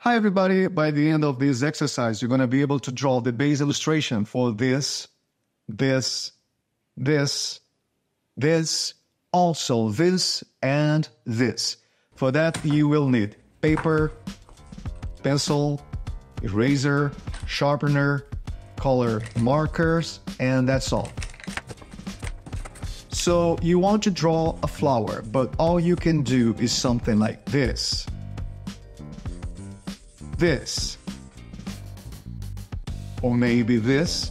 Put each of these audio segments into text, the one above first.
Hi everybody, by the end of this exercise, you're going to be able to draw the base illustration for this, also this, and this. For that, you will need paper, pencil, eraser, sharpener, color markers, and that's all. So you want to draw a flower, but all you can do is something like this, or maybe this,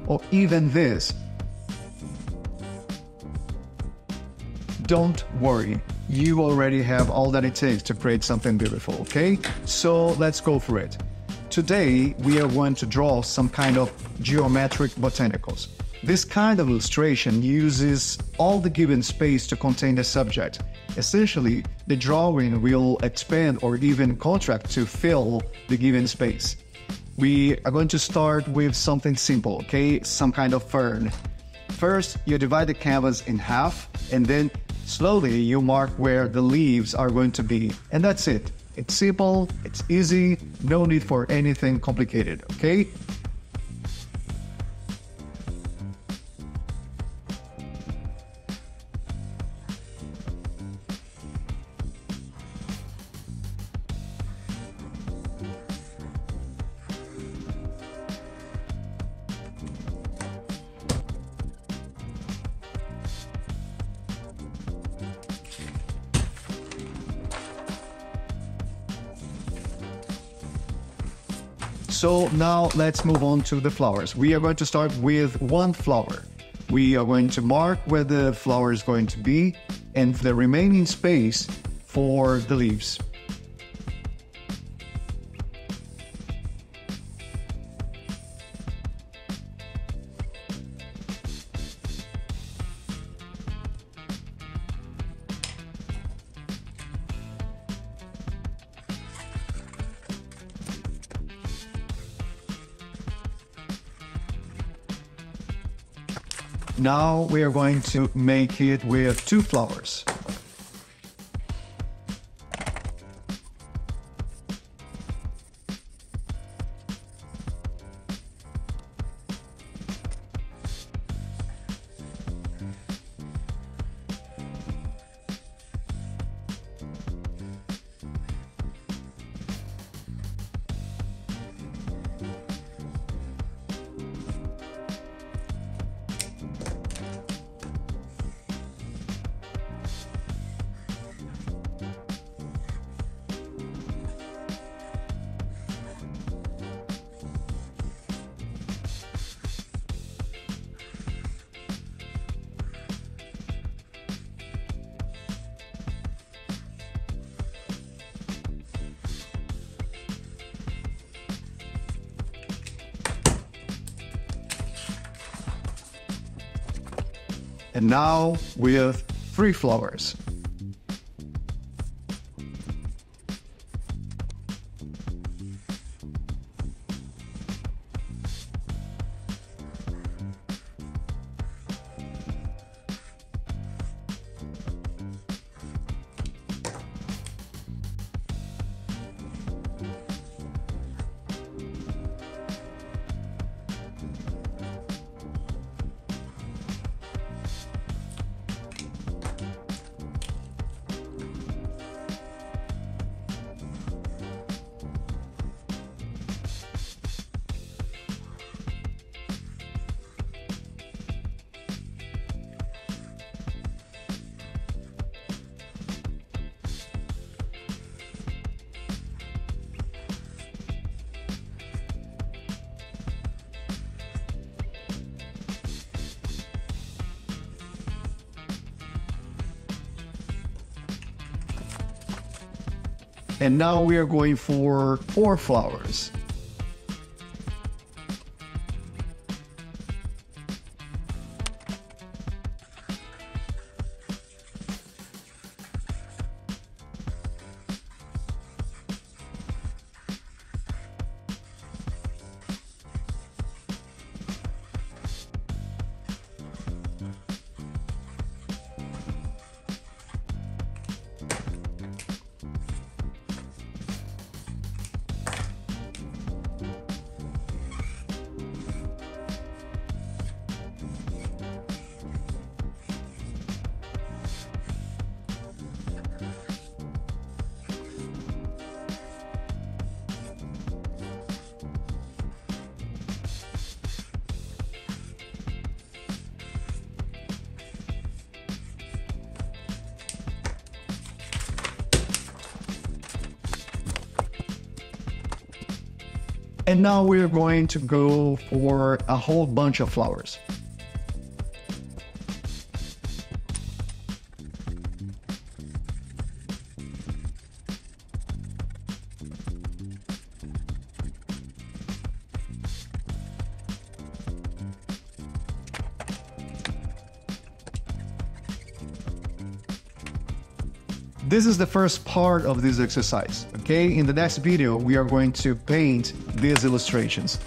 or even this. Don't worry, you already have all that it takes to create something beautiful, okay? So let's go for it. Today, we are going to draw some kind of geometric botanicals. This kind of illustration uses all the given space to contain the subject. Essentially, the drawing will expand or even contract to fill the given space. We are going to start with something simple, okay? Some kind of fern. First, you divide the canvas in half, and then slowly you mark where the leaves are going to be. And that's it. It's simple, it's easy, no need for anything complicated, okay? So now let's move on to the flowers. We are going to start with one flower. We are going to mark where the flower is going to be and the remaining space for the leaves. Now we are going to make it with two flowers. And now with three flowers. And now we are going for four flowers. And now we're going to go for a whole bunch of flowers. This is the first part of this exercise, okay? In the next video, we are going to paint these illustrations.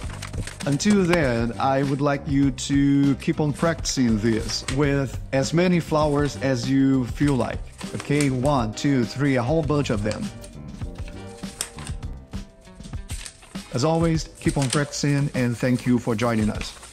Until then, I would like you to keep on practicing this with as many flowers as you feel like, okay? 1, 2, 3, a whole bunch of them. As always, keep on practicing and thank you for joining us.